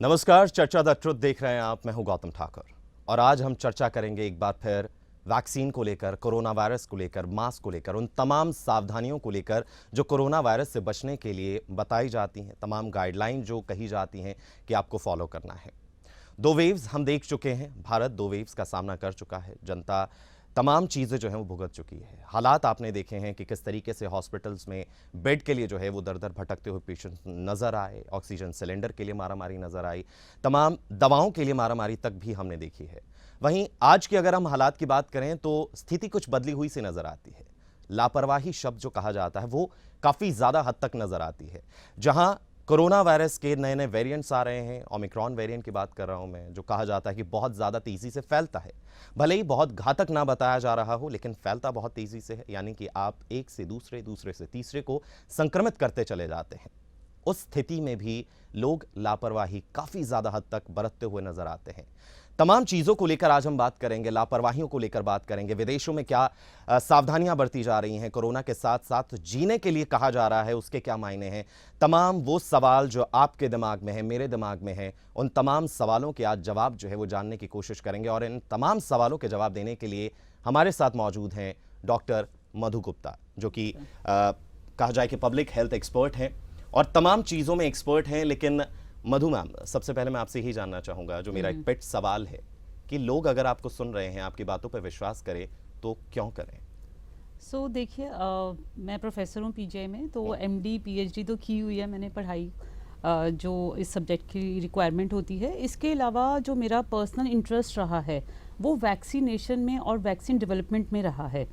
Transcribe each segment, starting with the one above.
नमस्कार, चर्चा the truth देख रहे हैं आप। मैं हूं गौतम ठाकुर और आज हम चर्चा करेंगे एक बार फिर वैक्सीन को लेकर, कोरोना वायरस को लेकर, मास्क को लेकर, उन तमाम सावधानियों को लेकर जो कोरोना वायरस से बचने के लिए बताई जाती हैं, तमाम गाइडलाइन जो कही जाती हैं कि आपको फॉलो करना है। दो वेव्स हम देख चुके हैं, भारत दो वेव्स का सामना कर चुका है, जनता तमाम चीज़ें जो हैं वो भुगत चुकी है। हालात आपने देखे हैं कि किस तरीके से हॉस्पिटल्स में बेड के लिए जो है वो दर दर भटकते हुए पेशेंट नज़र आए, ऑक्सीजन सिलेंडर के लिए मारामारी नज़र आई, तमाम दवाओं के लिए मारामारी तक भी हमने देखी है। वहीं आज की अगर हम हालात की बात करें तो स्थिति कुछ बदली हुई सी नज़र आती है। लापरवाही शब्द जो कहा जाता है वो काफ़ी ज़्यादा हद तक नज़र आती है। जहां कोरोना वायरस के नए नए वेरिएंट्स आ रहे हैं, ओमिक्रॉन वेरिएंट की बात कर रहा हूं मैं, जो कहा जाता है कि बहुत ज़्यादा तेज़ी से फैलता है। भले ही बहुत घातक ना बताया जा रहा हो, लेकिन फैलता बहुत तेज़ी से है, यानी कि आप एक से दूसरे, दूसरे से तीसरे को संक्रमित करते चले जाते हैं। उस स्थिति में भी लोग लापरवाही काफ़ी ज़्यादा हद तक बरतते हुए नजर आते हैं। तमाम चीज़ों को लेकर आज हम बात करेंगे, लापरवाहियों को लेकर बात करेंगे, विदेशों में क्या सावधानियां बरती जा रही हैं, कोरोना के साथ साथ जीने के लिए कहा जा रहा है उसके क्या मायने हैं। तमाम वो सवाल जो आपके दिमाग में है, मेरे दिमाग में है, उन तमाम सवालों के आज जवाब जो है वो जानने की कोशिश करेंगे। और इन तमाम सवालों के जवाब देने के लिए हमारे साथ मौजूद हैं डॉक्टर मधु गुप्ता, जो कि कहा जाए कि पब्लिक हेल्थ एक्सपर्ट हैं और तमाम चीज़ों में एक्सपर्ट हैं। लेकिन मधु मैम, सबसे पहले मैं आपसे ही जानना चाहूँगा, जो मेरा एक पेट सवाल है कि लोग अगर आपको सुन रहे हैं, आपकी बातों पर विश्वास करें तो क्यों करें? देखिए, मैं प्रोफेसर हूँ पीजीआई में, तो एमडी पीएचडी तो की हुई है मैंने पढ़ाई, जो इस सब्जेक्ट की रिक्वायरमेंट होती है। इसके अलावा जो मेरा पर्सनल इंटरेस्ट रहा है वो वैक्सीनेशन में और वैक्सीन डेवलपमेंट में रहा है।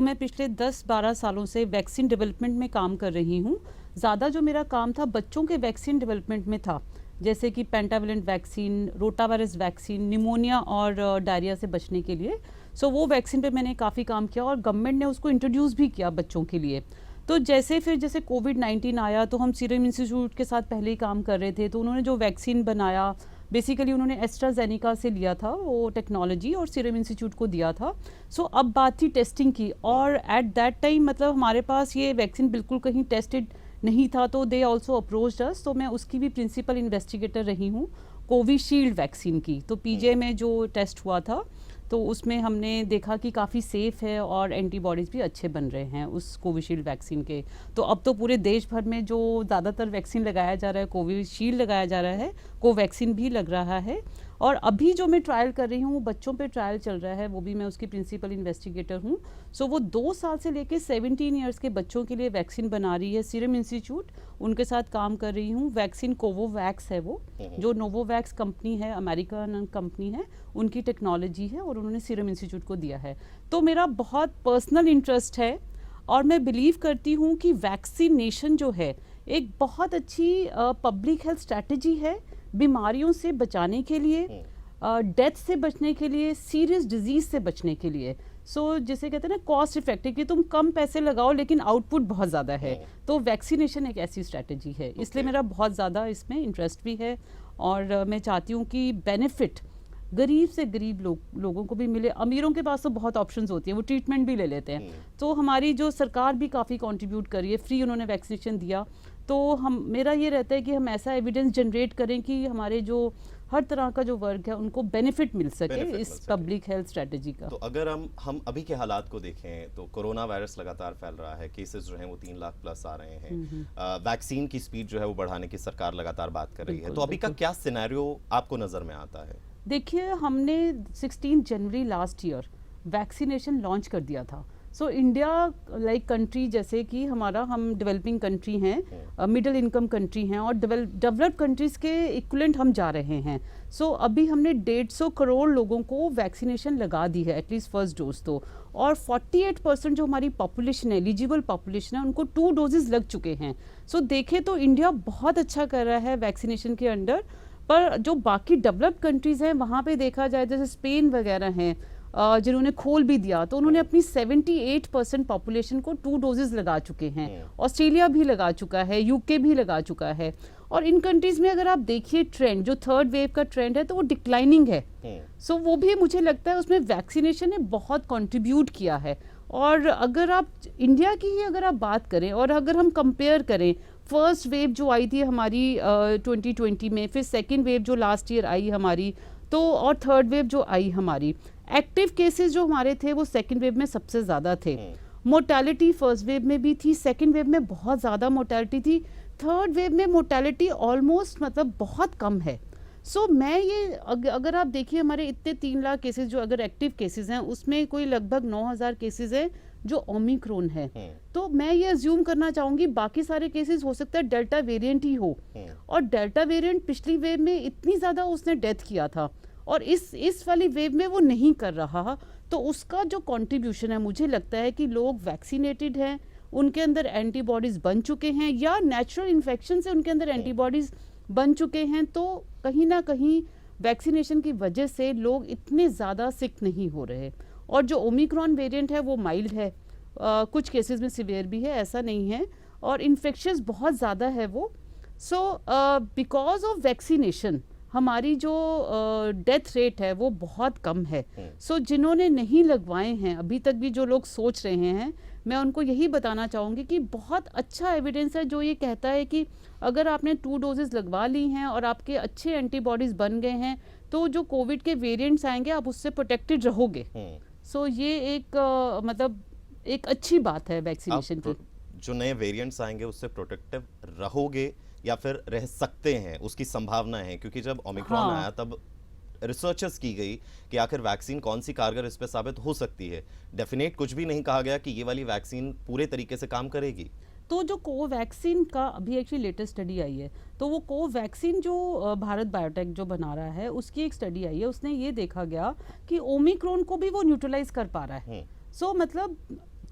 मैं पिछले 10-12 सालों से वैक्सीन डेवलपमेंट में काम कर रही हूँ। ज़्यादा जो मेरा काम था बच्चों के वैक्सीन डेवलपमेंट में था, जैसे कि पेंटाविलेंट वैक्सीन, रोटावायरस वैक्सीन, निमोनिया और डायरिया से बचने के लिए। वो वैक्सीन पे मैंने काफ़ी काम किया और गवर्नमेंट ने उसको इंट्रोड्यूस भी किया बच्चों के लिए। तो जैसे कोविड-19 आया तो हम सीरम इंस्टीट्यूट के साथ पहले ही काम कर रहे थे, तो उन्होंने जो वैक्सीन बनाया बेसिकली उन्होंने एस्ट्राजेनिका से लिया था वो टेक्नोलॉजी और सीरम इंस्टीट्यूट को दिया था। अब बात थी टेस्टिंग की, और एट दैट टाइम मतलब हमारे पास ये वैक्सीन बिल्कुल कहीं टेस्टेड नहीं था, तो दे ऑल्सो अप्रोच्ड अस। तो मैं उसकी भी प्रिंसिपल इन्वेस्टिगेटर रही हूँ कोविशील्ड वैक्सीन की। तो पीजे में जो टेस्ट हुआ था तो उसमें हमने देखा कि काफ़ी सेफ़ है और एंटीबॉडीज़ भी अच्छे बन रहे हैं उस कोविशील्ड वैक्सीन के। तो अब तो पूरे देश भर में जो ज़्यादातर वैक्सीन लगाया जा रहा है, कोविशील्ड लगाया जा रहा है, कोवैक्सीन भी लग रहा है। और अभी जो मैं ट्रायल कर रही हूँ वो बच्चों पे ट्रायल चल रहा है, वो भी मैं उसकी प्रिंसिपल इन्वेस्टिगेटर हूँ। वो 2 साल से लेके 17 ईयर्स के बच्चों के लिए वैक्सीन बना रही है सीरम इंस्टीट्यूट, उनके साथ काम कर रही हूँ। वैक्सीन कोवोवैक्स है वो, जो नोवोवैक्स कंपनी है, अमेरिकन कंपनी है, उनकी टेक्नोलॉजी है और उन्होंने सीरम इंस्टीट्यूट को दिया है। तो मेरा बहुत पर्सनल इंटरेस्ट है और मैं बिलीव करती हूँ कि वैक्सीनेशन जो है एक बहुत अच्छी पब्लिक हेल्थ स्ट्रैटेजी है, बीमारियों से बचाने के लिए, डेथ से बचने के लिए, सीरियस डिजीज से बचने के लिए। जिसे कहते हैं ना कॉस्ट इफेक्टिव, कि तुम कम पैसे लगाओ लेकिन आउटपुट बहुत ज़्यादा है। तो वैक्सीनेशन एक ऐसी स्ट्रैटेजी है, इसलिए मेरा बहुत ज़्यादा इसमें इंटरेस्ट भी है और मैं चाहती हूँ कि बेनिफिट गरीब से गरीब लोगों को भी मिले। अमीरों के पास तो बहुत ऑप्शंस होती है, वो ट्रीटमेंट भी ले लेते हैं। तो हमारी जो सरकार भी काफ़ी कंट्रीब्यूट करी है, फ्री उन्होंने वैक्सीनेशन दिया। तो मेरा ये रहता है कि हम ऐसा एविडेंस जनरेट करें कि हमारे जो हर तरह का जो वर्ग है उनको बेनिफिट मिल सके इस पब्लिक हेल्थ स्ट्रेटेजी का। तो अगर हम अभी के हालात को देखें तो कोरोना वायरस लगातार फैल रहा है, केसेस जो हैं वो 3 लाख प्लस आ रहे हैं, वैक्सीन की स्पीड जो है वो बढ़ाने की सरकार लगातार बात कर रही है। तो अभी का क्या सिनेरियो आपको नजर में आता है? देखिए, हमने 16 जनवरी लास्ट ईयर वैक्सीनेशन लॉन्च कर दिया था। इंडिया लाइक कंट्री, जैसे कि हम डेवलपिंग कंट्री हैं, मिडिल इनकम कंट्री हैं और डेवलप्ड कंट्रीज़ के इक्वलेंट हम जा रहे हैं। अभी हमने 150 करोड़ लोगों को वैक्सीनेशन लगा दी है, एटलीस्ट फर्स्ट डोज तो। और 48% जो हमारी पॉपुलेशन है, एलिजिबल पॉपुलेशन है, उनको 2 डोजेज़ लग चुके हैं। देखें तो इंडिया बहुत अच्छा कर रहा है वैक्सीनेशन के अंडर। पर जो बाकी डेवलप्ड कंट्रीज़ हैं वहाँ पे देखा जाए, जैसे स्पेन वगैरह हैं जिन्होंने खोल भी दिया, तो उन्होंने अपनी 78% पॉपुलेशन को 2 डोजेज़ लगा चुके हैं। ऑस्ट्रेलिया भी लगा चुका है, यूके भी लगा चुका है। और इन कंट्रीज़ में अगर आप देखिए ट्रेंड, जो थर्ड वेव का ट्रेंड है, तो वो डिक्लाइनिंग है। वो भी मुझे लगता है उसमें वैक्सीनेशन ने बहुत कंट्रीब्यूट किया है। और अगर आप इंडिया की ही अगर आप बात करें और अगर हम कंपेयर करें फर्स्ट वेव जो आई थी हमारी 2020 में, फिर सेकेंड वेव जो लास्ट ईयर आई हमारी, तो और थर्ड वेव जो आई हमारी, एक्टिव केसेस जो हमारे थे वो सेकेंड वेव में सबसे ज़्यादा थे। मोर्टेलिटी फर्स्ट वेव में भी थी, सेकेंड वेव में बहुत ज़्यादा मोर्टेलिटी थी, थर्ड वेव में मोर्टेलिटी ऑलमोस्ट मतलब बहुत कम है। सो मैं ये अगर आप देखिए हमारे इतने 3 लाख केसेस जो अगर एक्टिव केसेस हैं उसमें कोई लगभग 9,000 केसेस हैं जो ओमिक्रॉन है। तो मैं ये अज्यूम करना चाहूँगी बाकी सारे केसेस हो सकता है डेल्टा वेरिएंट ही हो, और डेल्टा वेरिएंट पिछली वेव में इतनी ज़्यादा उसने डेथ किया था और इस वाली वेव में वो नहीं कर रहा, तो उसका जो कंट्रीब्यूशन है मुझे लगता है कि लोग वैक्सीनेटेड हैं, उनके अंदर एंटीबॉडीज बन चुके हैं या नेचुरल इन्फेक्शन से उनके अंदर एंटीबॉडीज बन चुके हैं, तो कहीं ना कहीं वैक्सीनेशन की वजह से लोग इतने ज़्यादा सिक नहीं हो रहे। और जो ओमिक्रॉन वेरिएंट है वो माइल्ड है, कुछ केसेस में सिवियर भी है, ऐसा नहीं है, और इन्फेक्शियस बहुत ज़्यादा है वो। सो बिकॉज ऑफ वैक्सीनेशन हमारी जो डेथ रेट है वो बहुत कम है। सो जिन्होंने नहीं लगवाए हैं अभी तक भी, जो लोग सोच रहे हैं, मैं उनको यही बताना चाहूँगी कि बहुत अच्छा एविडेंस है जो ये कहता है कि अगर आपने 2 डोजेस लगवा ली हैं और आपके अच्छे एंटीबॉडीज़ बन गए हैं तो जो कोविड के वेरिएंट्स आएंगे आप उससे प्रोटेक्टेड रहोगे। सो ये एक मतलब एक अच्छी बात है वैक्सीनेशन की। जो नए वेरिएंट्स आएंगे उससे प्रोटेक्टिव रहोगे या फिर रह सकते हैं, उसकी संभावना है, क्योंकि जब ओमिक्रॉन आया तब रिसर्चर्स की गई कि आखिर वैक्सीन कौन सी कारगर इस पे साबित हो सकती है। डेफिनेट कुछ भी नहीं कहा गया कि ये वाली वैक्सीन पूरे तरीके से काम करेगी। तो जो कोवैक्सीन का अभी एक्चुअली लेटेस्ट स्टडी आई है, तो वो कोवैक्सीन जो भारत बायोटेक जो बना रहा है उसकी एक स्टडी आई है, उसने ये देखा गया कि ओमिक्रॉन को भी वो न्यूट्रलाइज कर पा रहा है। सो मतलब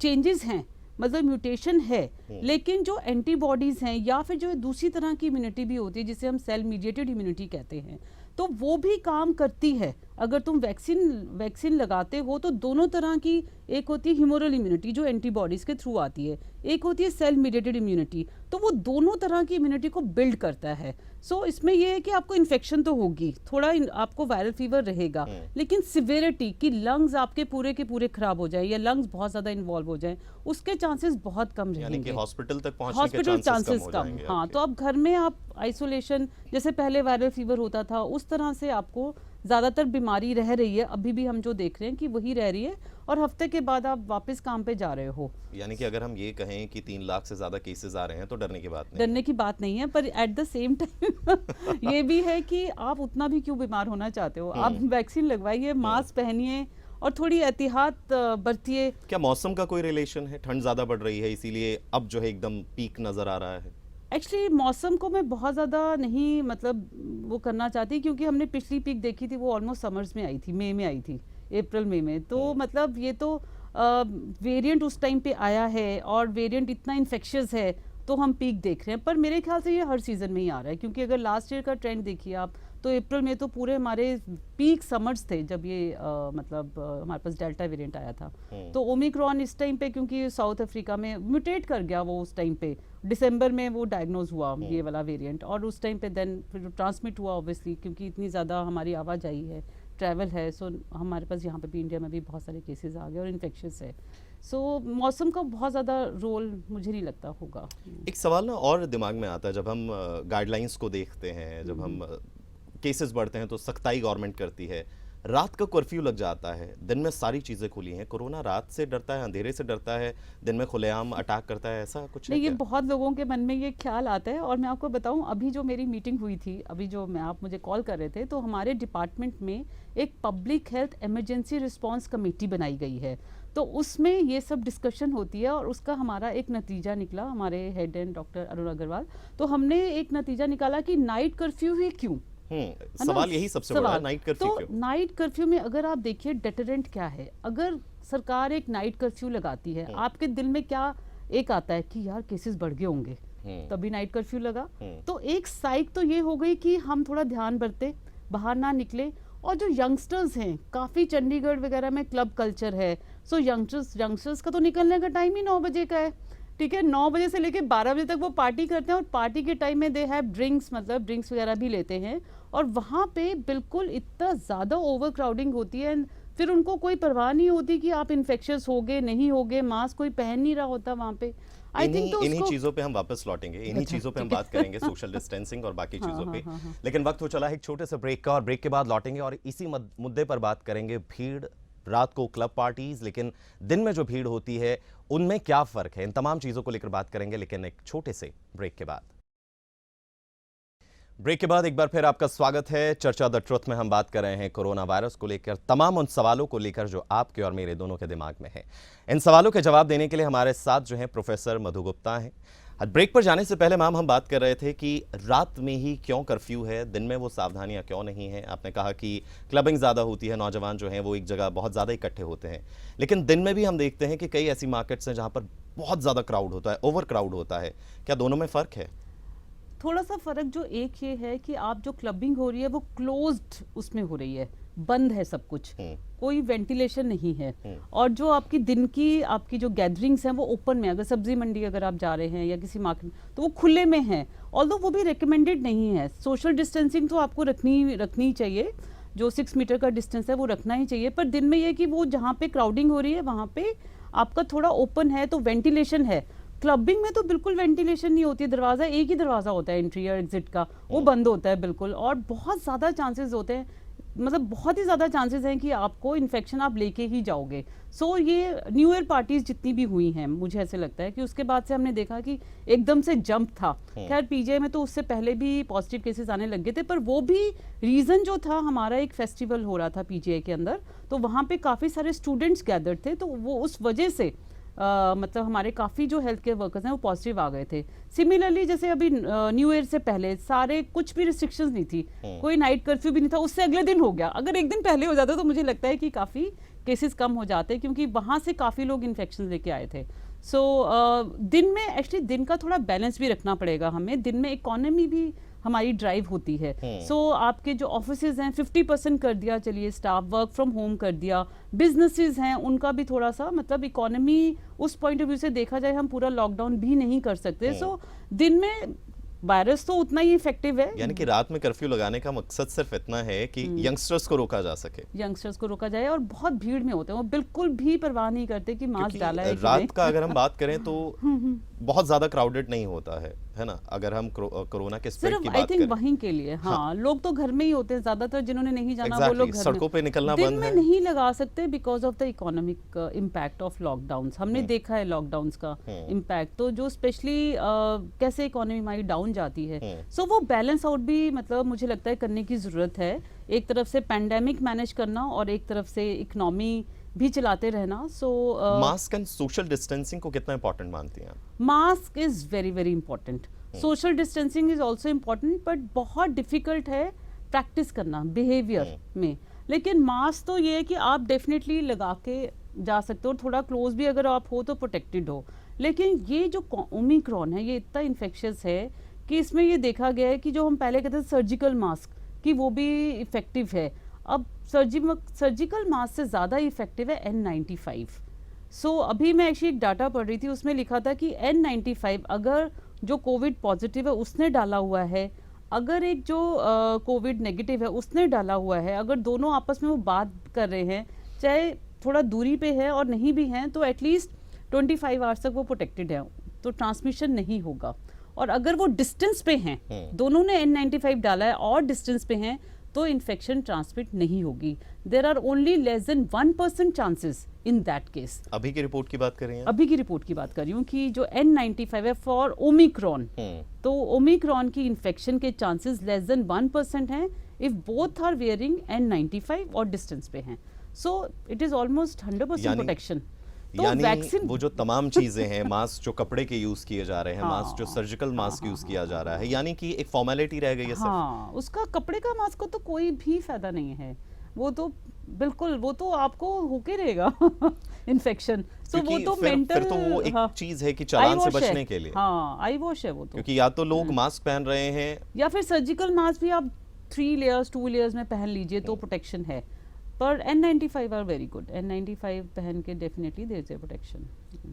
चेंजेस हैं, मतलब म्यूटेशन है, लेकिन जो एंटीबॉडीज हैं या फिर जो दूसरी तरह की इम्यूनिटी भी होती है जिसे हम सेल मीडिएटेड इम्यूनिटी कहते हैं, तो वो भी काम करती है। अगर तुम वैक्सीन लगाते हो तो दोनों तरह की, एक होती है ह्यूमरल इम्यूनिटी जो एंटीबॉडीज के थ्रू आती है, एक होती है सेल मीडिएटेड इम्यूनिटी, तो वो दोनों तरह की इम्यूनिटी को बिल्ड करता है। सो इसमें ये है कि आपको इन्फेक्शन तो होगी, थोड़ा आपको वायरल फीवर रहेगा, लेकिन सिवियरिटी कि लंग्स आपके पूरे के पूरे खराब हो जाए या लंग्स बहुत ज्यादा इन्वॉल्व हो जाए, उसके चांसेस बहुत कम रहेंगे, यानी कि हॉस्पिटल तक पहुंचने के चांसेस कम। हाँ, तो अब घर में आप आइसोलेशन, जैसे पहले वायरल फीवर होता था उस तरह से आपको ज़्यादातर बीमारी रह रही है, अभी भी हम जो देख रहे हैं कि वही रह रही है, और हफ्ते के बाद आप वापस काम पे जा रहे हो। यानी कि अगर हम ये कहें कि 3 लाख से ज़्यादा केसेस आ रहे हैं तो डरने की बात नहीं, डरने की बात नहीं है, पर एट द सेम टाइम ये भी है कि आप उतना भी क्यों बीमार होना चाहते हो। आप वैक्सीन लगवाइए, मास्क पहनिए और थोड़ी एहतियात बरतिए। क्या मौसम का कोई रिलेशन है? ठंड ज़्यादा बढ़ रही है इसीलिए अब जो है एकदम पीक नज़र आ रहा है। एक्चुअली मौसम को मैं बहुत ज़्यादा नहीं मतलब वो करना चाहती, क्योंकि हमने पिछली पीक देखी थी वो ऑलमोस्ट समर्स में आई थी, मई में आई थी, अप्रैल मई में, तो मतलब ये तो वेरिएंट उस टाइम पे आया है और वेरिएंट इतना इन्फेक्शियस है तो हम पीक देख रहे हैं, पर मेरे ख्याल से ये हर सीज़न में ही आ रहा है, क्योंकि अगर लास्ट ईयर का ट्रेंड देखिए आप तो अप्रैल में तो पूरे हमारे पीक समर्स थे जब ये मतलब हमारे पास डेल्टा वेरिएंट आया था। तो ओमिक्रॉन इस टाइम पे क्योंकि साउथ अफ्रीका में म्यूटेट कर गया वो, उस टाइम पे दिसंबर में वो डायग्नोज हुआ ये वाला वेरिएंट, और उस टाइम पे देन फिर ट्रांसमिट हुआ ऑब्वियसली, क्योंकि इतनी ज़्यादा हमारी आवाजाही है, ट्रैवल है, सो हमारे पास यहाँ पे भी इंडिया में भी बहुत सारे केसेस आ गए और इन्फेक्शियस है। सो मौसम का बहुत ज़्यादा रोल मुझे नहीं लगता होगा। एक सवाल ना और दिमाग में आता है, जब हम गाइडलाइंस को देखते हैं, जब हम केसेस बढ़ते हैं तो सख्ताई गवर्नमेंट करती है, रात का कर्फ्यू लग जाता है, दिन में सारी चीज़ें खुली हैं, कोरोना रात से डरता है, अंधेरे से डरता है, दिन में खुलेआम अटैक करता है, ऐसा कुछ नहीं, है ये क्या? बहुत लोगों के मन में ये ख्याल आता है, और मैं आपको बताऊं अभी जो मेरी मीटिंग हुई थी, अभी जो आप मुझे कॉल कर रहे थे, तो हमारे डिपार्टमेंट में एक public health emergency response committee बनाई गई है, तो उसमें ये सब डिस्कशन होती है और उसका हमारा एक नतीजा निकला, हमारे head and doctor Arun Agarwal, तो हमने एक नतीजा निकाला कि नाइट कर्फ्यू ही क्यों। सवाल यही सबसे बड़ा है, नाइट कर्फ्यू क्यों? तो नाइट कर्फ्यू में अगर आप देखिए डेटरेंट क्या है, अगर सरकार एक नाइट कर्फ्यू लगाती है, आपके दिल में क्या एक आता है कि यार केसेस बढ़ गए होंगे, तभी नाइट कर्फ्यू लगा, तो एक साइक तो ये हो गई कि हम थोड़ा ध्यान बरते, बाहर ना निकले, और जो यंगस्टर्स हैं, काफ़ी चंडीगढ़ वगैरह में क्लब कल्चर है, सो यंगस्टर्स का तो निकलने का टाइम ही 9 बजे का है, ठीक है, 9 बजे से लेके 12 बजे तक वो पार्टी करते हैं, और पार्टी के टाइम में दे हैव ड्रिंक्स, मतलब ड्रिंक्स वगैरह भी लेते हैं, और वहाँ पे बिल्कुल इतना ज़्यादा ओवर क्राउडिंग होती है, फिर उनको कोई परवाह नहीं होती कि आप इन्फेक्शियस होगे नहीं होगे, मास्क कोई पहन नहीं रहा होता वहाँ पे। I think तो इन्हीं उसको चीजों पे हम वापस लौटेंगे, इन्हीं अच्छा, चीजों पे हम ठीक है। बात करेंगे, सोशल डिस्टेंसिंग और बाकी हाँ, चीजों पे। हाँ, हाँ, हाँ। लेकिन वक्त हो चला है एक छोटे से ब्रेक का, और ब्रेक के बाद लौटेंगे और इसी मुद्दे पर बात करेंगे। भीड़, रात को क्लब पार्टीज, लेकिन दिन में जो भीड़ होती है उनमें क्या फर्क है, इन तमाम चीजों को लेकर बात करेंगे, लेकिन एक छोटे से ब्रेक के बाद। ब्रेक के बाद एक बार फिर आपका स्वागत है। चर्चा द ट्रुथ में हम बात कर रहे हैं कोरोना वायरस को लेकर, तमाम उन सवालों को लेकर जो आपके और मेरे दोनों के दिमाग में है। इन सवालों के जवाब देने के लिए हमारे साथ जो हैं प्रोफेसर मधु गुप्ता हैं। ब्रेक पर जाने से पहले मैम हम बात कर रहे थे कि रात में ही क्यों कर्फ्यू है, दिन में वो सावधानियां क्यों नहीं है। आपने कहा कि क्लबिंग ज़्यादा होती है, नौजवान जो हैं वो एक जगह बहुत ज़्यादा इकट्ठे होते हैं, लेकिन दिन में भी हम देखते हैं कि कई ऐसी मार्केट्स हैं जहाँ पर बहुत ज़्यादा क्राउड होता है, ओवर क्राउड होता है। क्या दोनों में फ़र्क है? थोड़ा सा फर्क जो एक ये है कि आप जो क्लबिंग हो रही है वो क्लोज्ड उसमें हो रही है, बंद है सब कुछ, कोई वेंटिलेशन नहीं है। और जो आपकी दिन की आपकी जो गैदरिंग्स हैं वो ओपन में, अगर सब्जी मंडी अगर आप जा रहे हैं या किसी मार्केट तो वो खुले में है, ऑल्दो वो भी रिकमेंडेड नहीं है। सोशल डिस्टेंसिंग तो आपको रखनी चाहिए, जो 6 मीटर का डिस्टेंस है वो रखना ही चाहिए, पर दिन में ये कि वो जहाँ पे क्राउडिंग हो रही है वहाँ पे आपका थोड़ा ओपन है तो वेंटिलेशन है। क्लबिंग में तो बिल्कुल वेंटिलेशन नहीं होती, दरवाजा एक ही दरवाजा होता है एंट्री और एग्जिट का, वो बंद होता है बिल्कुल, और बहुत ज़्यादा चांसेस होते हैं, मतलब बहुत ही ज़्यादा चांसेस हैं कि आपको इन्फेक्शन आप लेके ही जाओगे। सो ये न्यू ईयर पार्टीज जितनी भी हुई हैं, मुझे ऐसे लगता है कि उसके बाद से हमने देखा कि एकदम से जंप था। खैर पीजे में तो उससे पहले भी पॉजिटिव केसेस आने लग गए थे, पर वो भी रीज़न जो था, हमारा एक फेस्टिवल हो रहा था पीजीआई के अंदर, तो वहाँ पे काफ़ी सारे स्टूडेंट्स गैदर्ड थे, तो वो उस वजह से मतलब हमारे काफ़ी जो हेल्थ केयर वर्कर्स हैं वो पॉजिटिव आ गए थे। सिमिलरली जैसे अभी न्यू ईयर से पहले सारे कुछ भी रिस्ट्रिक्शंस नहीं थी, कोई नाइट कर्फ्यू भी नहीं था, उससे अगले दिन हो गया। अगर एक दिन पहले हो जाता तो मुझे लगता है कि काफ़ी केसेस कम हो जाते, क्योंकि वहाँ से काफ़ी लोग इन्फेक्शन लेके आए थे। सो दिन में एक्चुअली दिन का थोड़ा बैलेंस भी रखना पड़ेगा हमें, दिन में इकोनॉमी भी हमारी ड्राइव होती है। सो आपके जो ऑफिसेज हैं 50% कर दिया, चलिए स्टाफ वर्क फ्रॉम होम कर दिया, बिजनेसेस हैं उनका भी थोड़ा सा, मतलब इकोनॉमी उस पॉइंट ऑफ व्यू से देखा जाए हम पूरा लॉकडाउन भी नहीं कर सकते। सो दिन में वायरस तो उतना ही इफेक्टिव है, यानी कि रात में कर्फ्यू लगाने का मकसद सिर्फ इतना है कि यंगस्टर्स को रोका जा सके, यंगस्टर्स को रोका जाए, और बहुत भीड़ में होते हैं, वो बिल्कुल भी परवाह नहीं करते कि मास्क डाला है कि रात नहीं। का अगर हम बात करें तो बहुत ज्यादा क्राउडेड नहीं होता है ना, अगर हम कोरोना के स्प्रेड की सिर्फ आई बात थिंक करें। वहीं के लिए, हाँ, लोग तो घर में ही होते हैं ज्यादातर, जिन्होंने नहीं जाना वो Exactly, लोग घर सड़कों में। पे निकलना दिन बंद में है। नहीं लगा सकते because of the economic impact of lockdowns. हमने देखा है लॉकडाउन्स का इम्पैक्ट, तो जो स्पेशली कैसे इकोनॉमी हमारी डाउन जाती है, सो वो बैलेंस आउट भी मतलब मुझे लगता है करने की जरूरत है। एक तरफ से पैंडेमिक मैनेज करना और एक तरफ से इकोनॉमी भी चलाते रहना। सो मास्क एंड सोशल डिस्टेंसिंग को कितना इंपॉर्टेंट मानती हैं आप? Mask is very very important, social distancing is also important, but बहुत डिफिकल्ट है प्रैक्टिस करना बिहेवियर में। लेकिन मास्क तो ये है कि आप डेफिनेटली लगा के जा सकते हो, और थोड़ा क्लोज भी अगर आप हो तो प्रोटेक्टेड हो। लेकिन ये जो ओमिक्रॉन है ये इतना इन्फेक्शियस है कि इसमें ये देखा गया है कि जो हम पहले कहते थे सर्जिकल मास्क कि वो भी इफेक्टिव है, अब सर्जिकल मास्क से ज़्यादा इफेक्टिव है N95। सो अभी मैं एक्चुअली एक डाटा पढ़ रही थी, उसमें लिखा था कि N95 अगर जो कोविड पॉजिटिव है उसने डाला हुआ है, अगर एक जो कोविड नेगेटिव है उसने डाला हुआ है, अगर दोनों आपस में वो बात कर रहे हैं, चाहे थोड़ा दूरी पे है और नहीं भी हैं, तो एटलीस्ट 25 आवर्स तक वो प्रोटेक्टेड है, तो ट्रांसमिशन नहीं होगा। और अगर वो डिस्टेंस पे हैं, दोनों ने N95 डाला है और डिस्टेंस पे हैं, तो इन्फेक्शन ट्रांसमिट नहीं होगी। There are only less than 1% chances in that case. अभी की रिपोर्ट की बात कर रही हैं? अभी की रिपोर्ट की बात कर रही हूँ कि जो N95 है फॉर ओमिक्रॉन, तो ओमिक्रॉन की इन्फेक्शन के चांसेस लेस देन 1% हैं if both are wearing N95 और डिस्टेंस पे हैं। So it is almost 100% protection. तो यानी वैक्सीन वो जो तमाम चीजें हैं, मास्क जो कपड़े के यूज किए जा रहे हैं, मास्क जो सर्जिकल मास्क यूज किया जा रहा है, यानी कि एक फॉर्मेलिटी रह गई है सिर्फ। हाँ, उसका कपड़े का मास्क को तो कोई भी फायदा नहीं है, वो तो बिल्कुल, वो तो आपको होके रहेगा इन्फेक्शन। सो वो तो मेंटल, फिर तो वो एक चीज है कि चालान से बचने के लिए, हाँ, आई वॉश है वो तो, क्योंकि या तो लोग मास्क पहन रहे हैं या फिर सर्जिकल मास्क भी आप 3 लेयर्स 2 लेयर्स में पहन लीजिए तो प्रोटेक्शन है। पर N95 are very good, N95 पहन के डेफिनेटली देयर इज प्रोटेक्शन।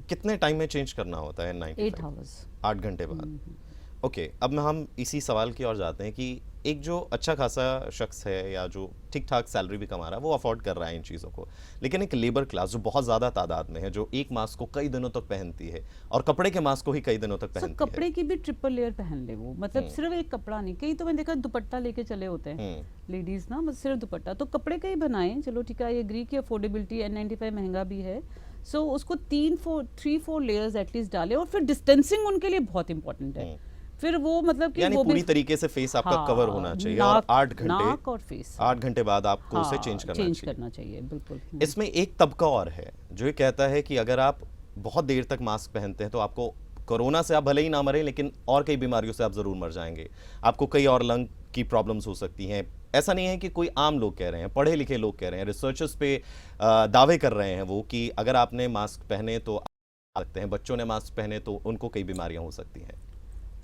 कितने टाइम में चेंज करना होता है N95? 8 आवर्स, 8 घंटे बाद। ओके, अब हम इसी सवाल की ओर जाते हैं कि एक जो अच्छा खासा शख्स है या जो ठीक ठाक सैलरी भी कमा रहा है वो अफोर्ड कर रहा है इन चीज़ों को, लेकिन एक लेबर क्लास जो बहुत ज़्यादा तादाद में है, जो एक मास्क को कई दिनों तक पहनती है और कपड़े के मास्क को ही कई दिनों तक सो पहनती है। कपड़े की भी ट्रिपल लेयर पहन ले वो, मतलब सिर्फ एक कपड़ा नहीं, कई तो मैंने देखा दुपट्टा लेके चले होते हैं लेडीज ना, बस सिर्फ दुपट्टा, तो कपड़े का ही बनाएं, चलो ठीक है, आई एग्री कि अफोर्डेबिलिटी N95 महंगा भी है, सो उसको 3-4 लेयर्स एटलीस्ट डालें, और फिर डिस्टेंसिंग उनके लिए बहुत इंपॉर्टेंट है, फिर वो मतलब कि यानी वो पूरी भी तरीके से फेस आपका हाँ, कवर होना चाहिए और नाक 8 नाक और फेस घंटे बाद आपको उसे हाँ, चेंज करना चेंज चाहिए। करना चाहिए, बिल्कुल। इसमें एक तबका और है जो ये कहता है कि अगर आप बहुत देर तक मास्क पहनते हैं तो आपको कोरोना से आप भले ही ना मरे, लेकिन और कई बीमारियों से आप जरूर मर जाएंगे, आपको कई और लंग की प्रॉब्लम्स हो सकती हैं। ऐसा नहीं है कि कोई आम लोग कह रहे हैं, पढ़े लिखे लोग कह रहे हैं, रिसर्चर्स पे दावे कर रहे हैं वो कि अगर आपने मास्क पहने तो आ सकते हैं, बच्चों ने मास्क पहने तो उनको कई बीमारियां हो सकती हैं।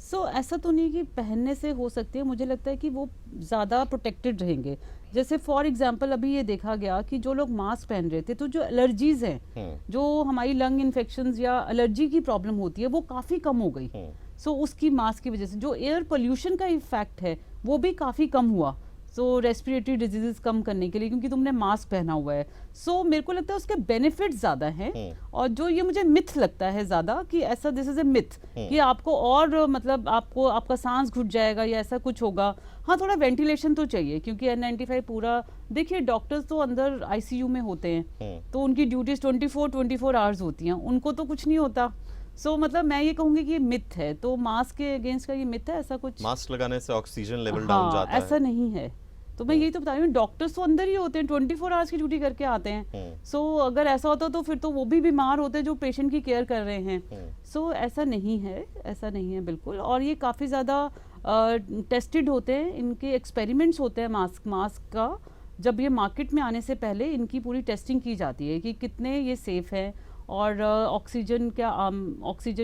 सो ऐसा तो नहीं कि पहनने से हो सकती है, मुझे लगता है कि वो ज़्यादा प्रोटेक्टेड रहेंगे। जैसे फॉर एग्जांपल अभी ये देखा गया कि जो लोग मास्क पहन रहे थे, तो जो एलर्जीज हैं, जो हमारी लंग इन्फेक्शंस या एलर्जी की प्रॉब्लम होती है, वो काफ़ी कम हो गई। सो उसकी मास्क की वजह से जो एयर पोल्यूशन का इफेक्ट है वो भी काफ़ी कम हुआ, सो रेस्पिरेटरी डिजीजेस कम करने के लिए, क्योंकि तुमने मास्क पहना हुआ है। सो मेरे को लगता है उसके बेनिफिट ज़्यादा हैं, और जो ये मुझे मिथ लगता है ज़्यादा कि ऐसा, दिस इज ए मिथ कि आपको और मतलब आपको आपका सांस घुट जाएगा या ऐसा कुछ होगा। हाँ, थोड़ा वेंटिलेशन तो चाहिए, क्योंकि N95 पूरा, देखिए डॉक्टर्स तो अंदर ICU में होते हैं, तो उनकी ड्यूटीज 24 आवर्स होती हैं, उनको तो कुछ नहीं होता। सो मतलब मैं ये कहूंगी कि ये मिथ है, तो मास्क के अगेंस्ट का ये मिथ है, ऐसा कुछ मास्क लगाने से ऑक्सीजन लेवल डाउन जाता ऐसा है? नहीं है। तो मैं यही तो बता रही हूँ, डॉक्टर्स तो अंदर ही होते हैं, 24 आवर्स की ड्यूटी करके आते हैं। सो अगर ऐसा होता तो फिर तो वो भी बीमार होते जो पेशेंट की केयर कर रहे हैं। सो ऐसा नहीं है, ऐसा नहीं है बिल्कुल। और ये काफ़ी ज़्यादा टेस्टेड होते हैं, इनके एक्सपेरिमेंट्स होते हैं मास्क का। जब ये मार्केट में आने से पहले इनकी पूरी टेस्टिंग की जाती है कि कितने ये सेफ है, और ऑक्सीजन